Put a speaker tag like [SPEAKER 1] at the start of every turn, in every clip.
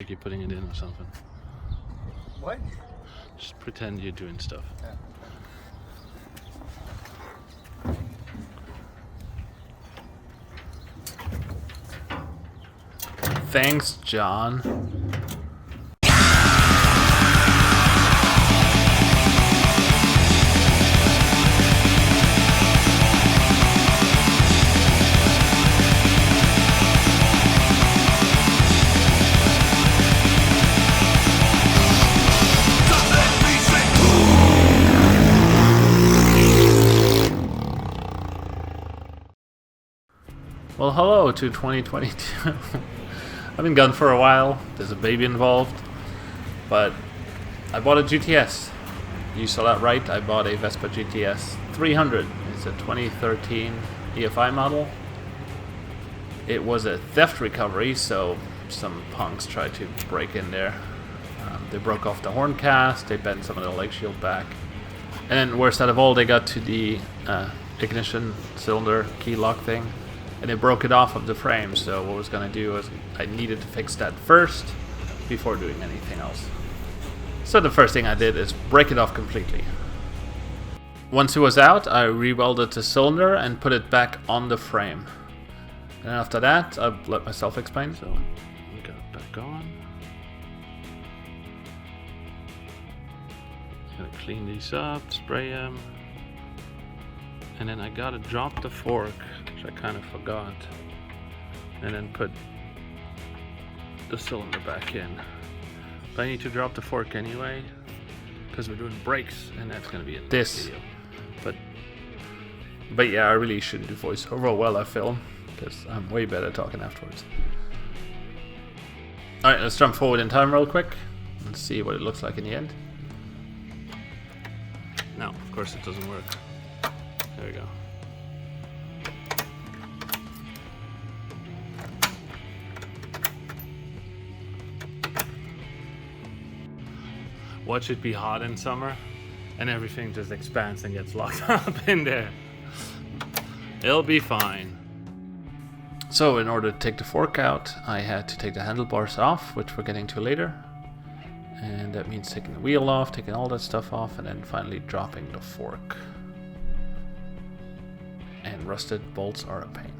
[SPEAKER 1] Like you're putting it in or something.
[SPEAKER 2] What?
[SPEAKER 1] Just pretend you're doing stuff.
[SPEAKER 2] Yeah.
[SPEAKER 1] Thanks, John. Well, hello to 2022. I've been gone for a while. There's a baby involved. But I bought a GTS. You saw that right. I bought a Vespa GTS 300. It's a 2013 EFI model. It was a theft recovery, so some punks tried to break in there. They broke off the horn cast, they bent some of the leg shield back. And then worst out of all, they got to the ignition cylinder key lock thing, and they broke it off of the frame. So what I was going to do was I needed to fix that first before doing anything else. So the first thing I did is break it off completely. Once it was out, I re-welded the cylinder and put it back on the frame. And after that, I'll let myself explain. So we got it back on. Gonna clean these up, spray them. And then I gotta drop the fork, which I kind of forgot. And then put the cylinder back in. But I need to drop the fork anyway, because we're doing brakes, and that's gonna be in this video. But yeah, I really shouldn't do voiceover while I film, because I'm way better talking afterwards. Alright, let's jump forward in time real quick and see what it looks like in the end. No, of course it doesn't work. There we go. Watch it be hot in summer and everything just expands and gets locked up in there. It'll be fine. So in order to take the fork out, I had to take the handlebars off, which we're getting to later. And that means taking the wheel off, taking all that stuff off, and then finally dropping the fork. And rusted bolts are a pain.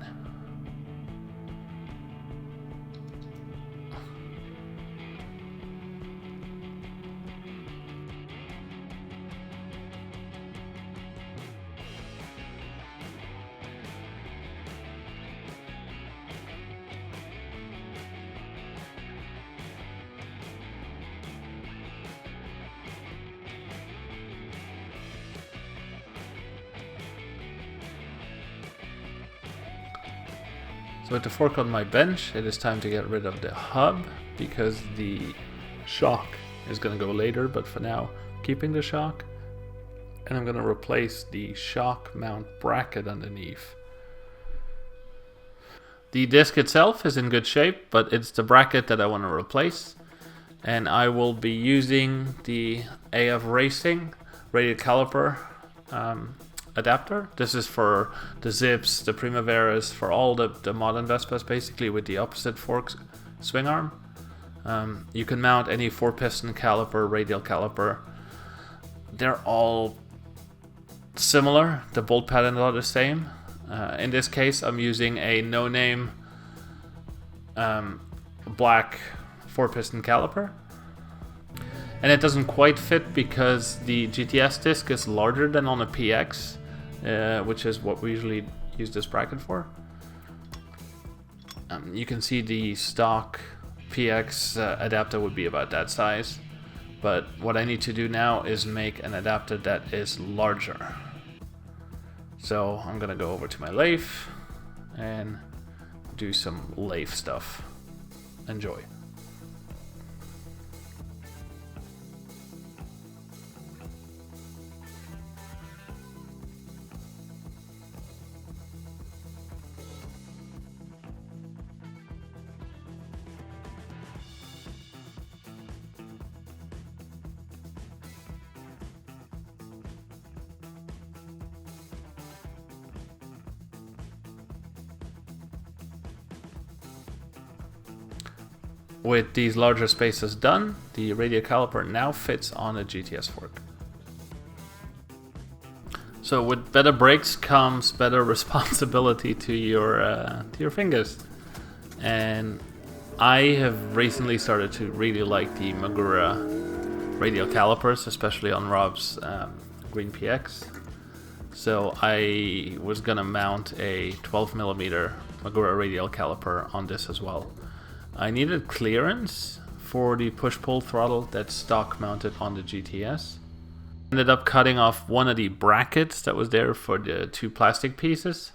[SPEAKER 1] So with the fork on my bench, it is time to get rid of the hub, because the shock is going to go later, but for now, keeping the shock. And I'm going to replace the shock mount bracket underneath. The disc itself is in good shape, but it's the bracket that I want to replace. And I will be using the AF Racing radial caliper adapter. This is for the Zips, the Primaveras, for all the modern Vespas, basically with the opposite fork swing arm. You can mount any 4-piston caliper, radial caliper. They're all similar. The bolt patterns are the same. In this case, I'm using a no-name black 4-piston caliper. And it doesn't quite fit because the GTS disc is larger than on a PX. Which is what we usually use this bracket for. You can see the stock PX adapter would be about that size, but what I need to do now is make an adapter that is larger. So I'm gonna go over to my lathe and do some lathe stuff. Enjoy. with these larger spaces done, the radial caliper now fits on a GTS fork. So with better brakes comes better responsibility to your fingers. And I have recently started to really like the Magura radial calipers, especially on Rob's Green PX. So I was gonna mount a 12mm Magura radial caliper on this as well. I needed clearance for the push-pull throttle that's stock mounted on the GTS. Ended up cutting off one of the brackets that was there for the 2 plastic pieces,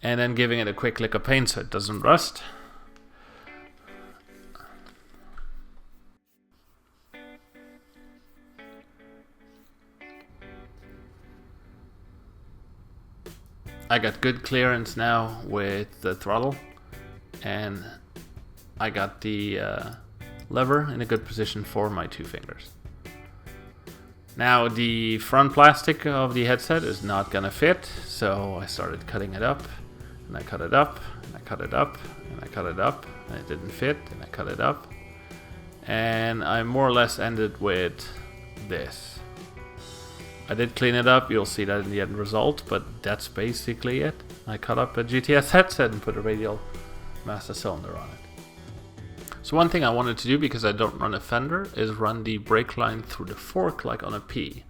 [SPEAKER 1] and then giving it a quick lick of paint so it doesn't rust. I got good clearance now with the throttle, and I got the lever in a good position for my 2 fingers. Now the front plastic of the headset is not gonna fit, so I started cutting it up, and I cut it up, and I cut it up, and I cut it up, and it didn't fit, and I cut it up, and I more or less ended with this. I did clean it up, you'll see that in the end result, but that's basically it. I cut up a GTS headset and put a radial master cylinder on it. So one thing I wanted to do, because I don't run a fender, is run the brake line through the fork like on a P.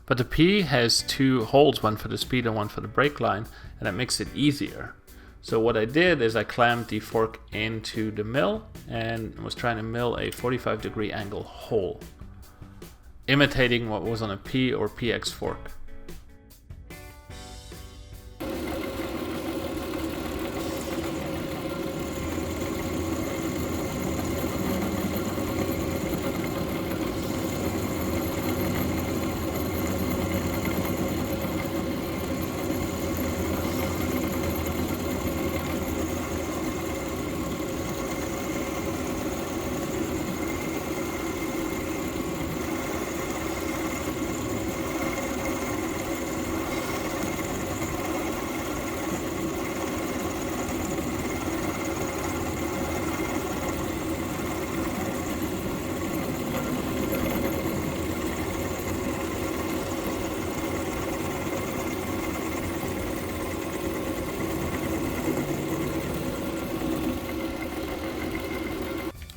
[SPEAKER 1] But the P has 2 holes, one for the speed and one for the brake line, and that makes it easier. So what I did is I clamped the fork into the mill and was trying to mill a 45-degree angle hole, imitating what was on a P or PX fork.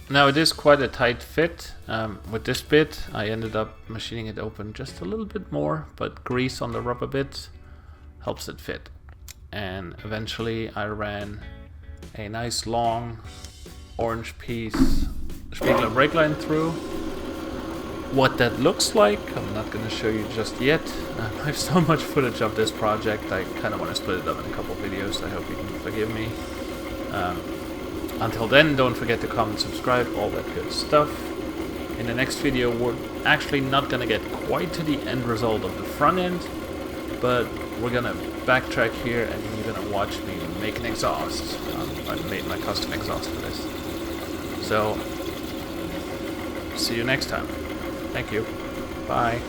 [SPEAKER 1] Now it is quite a tight fit. With this bit I ended up machining it open just a little bit more, but grease on the rubber bits helps it fit. And eventually I ran a nice long orange piece Spiegler brake line through. What that looks like, I'm not going to show you just yet. I have so much footage of this project, I kind of want to split it up in a couple of videos. I hope you can forgive me. Until then, don't forget to comment, subscribe, all that good stuff. In the next video, we're actually not going to get quite to the end result of the front end, but we're going to backtrack here and you're going to watch me make an exhaust. I made my custom exhaust for this. So, see you next time. Thank you. Bye.